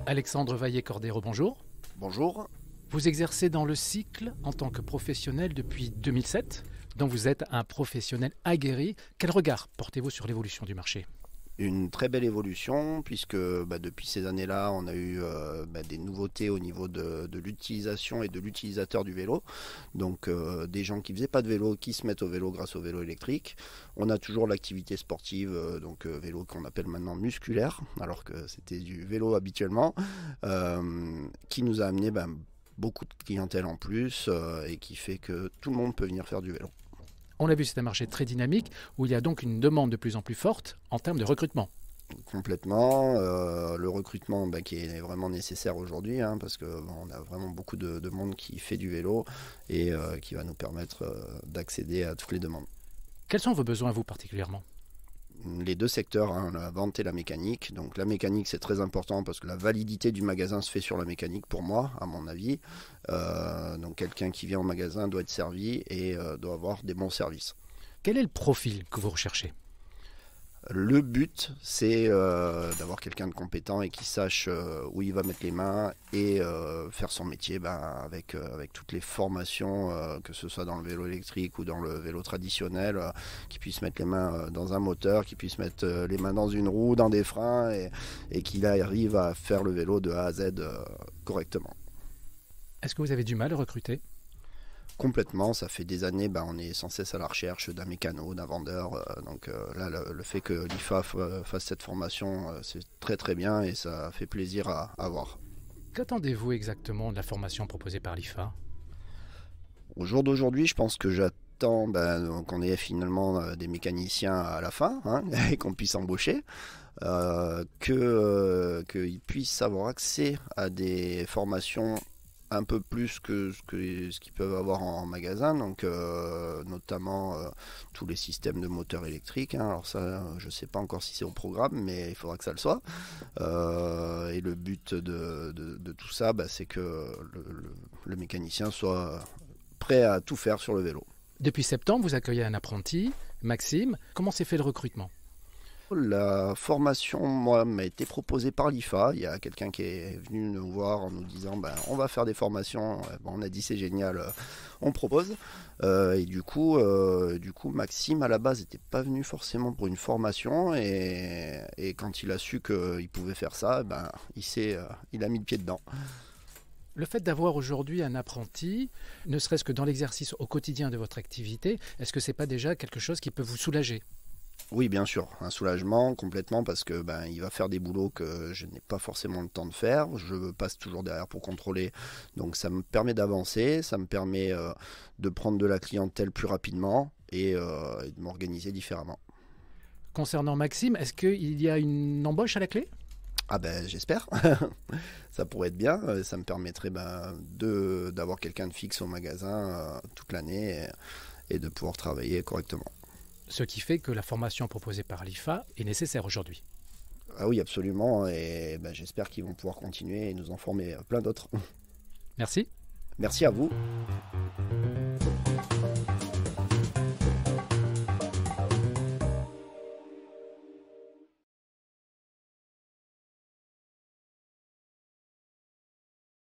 Alexandre Vaillé-Cordero, bonjour. Bonjour. Vous exercez dans le cycle en tant que professionnel depuis 2007, dont vous êtes un professionnel aguerri. Quel regard portez-vous sur l'évolution du marché ? Une très belle évolution puisque depuis ces années-là, on a eu des nouveautés au niveau de l'utilisation et de l'utilisateur du vélo. Donc des gens qui ne faisaient pas de vélo, qui se mettent au vélo grâce au vélo électrique. On a toujours l'activité sportive, vélo qu'on appelle maintenant musculaire, alors que c'était du vélo habituellement, qui nous a amené beaucoup de clientèle en plus et qui fait que tout le monde peut venir faire du vélo. On l'a vu, c'est un marché très dynamique où il y a donc une demande de plus en plus forte en termes de recrutement. Complètement. Le recrutement qui est vraiment nécessaire aujourd'hui parce qu'on a vraiment beaucoup de monde qui fait du vélo et qui va nous permettre d'accéder à toutes les demandes. Quels sont vos besoins, vous, particulièrement ? Les deux secteurs, la vente et la mécanique. Donc la mécanique, c'est très important parce que la validité du magasin se fait sur la mécanique pour moi, à mon avis. Donc quelqu'un qui vient au magasin doit être servi et doit avoir des bons services. Quel est le profil que vous recherchez ? Le but, c'est d'avoir quelqu'un de compétent et qui sache où il va mettre les mains et faire son métier avec toutes les formations, que ce soit dans le vélo électrique ou dans le vélo traditionnel, qui puisse mettre les mains dans un moteur, qui puisse mettre les mains dans une roue, dans des freins et qu'il arrive à faire le vélo de A à Z correctement. Est-ce que vous avez du mal à recruter ? Complètement, ça fait des années, on est sans cesse à la recherche d'un mécano, d'un vendeur. Là, le fait que l'IFA fasse cette formation, c'est très très bien et ça fait plaisir à voir. Qu'attendez-vous exactement de la formation proposée par l'IFA ? Au jour d'aujourd'hui, je pense que j'attends qu'on ait finalement des mécaniciens à la fin et qu'on puisse embaucher, qu'ils puissent avoir accès à des formations un peu plus que ce qu'ils peuvent avoir en magasin, donc notamment tous les systèmes de moteurs électriques. Alors ça, je ne sais pas encore si c'est au programme, mais il faudra que ça le soit. Et le but de tout ça, c'est que le mécanicien soit prêt à tout faire sur le vélo. Depuis septembre, vous accueillez un apprenti, Maxime. Comment s'est fait le recrutement ? La formation, m'a été proposée par l'IFA. Il y a quelqu'un qui est venu nous voir en nous disant on va faire des formations. On a dit c'est génial, on propose. Et du coup, Maxime à la base n'était pas venu forcément pour une formation et quand il a su qu'il pouvait faire ça, il a mis le pied dedans. Le fait d'avoir aujourd'hui un apprenti, ne serait-ce que dans l'exercice au quotidien de votre activité, est-ce que ce n'est pas déjà quelque chose qui peut vous soulager ? Oui, bien sûr, un soulagement complètement parce que il va faire des boulots que je n'ai pas forcément le temps de faire. Je passe toujours derrière pour contrôler, donc ça me permet d'avancer, ça me permet de prendre de la clientèle plus rapidement et de m'organiser différemment. Concernant Maxime, est-ce qu'il y a une embauche à la clé ? J'espère. Ça pourrait être bien. Ça me permettrait d'avoir quelqu'un de fixe au magasin toute l'année et de pouvoir travailler correctement. Ce qui fait que la formation proposée par l'IFA est nécessaire aujourd'hui. Ah oui, absolument. Et j'espère qu'ils vont pouvoir continuer et nous en former plein d'autres. Merci. Merci à vous.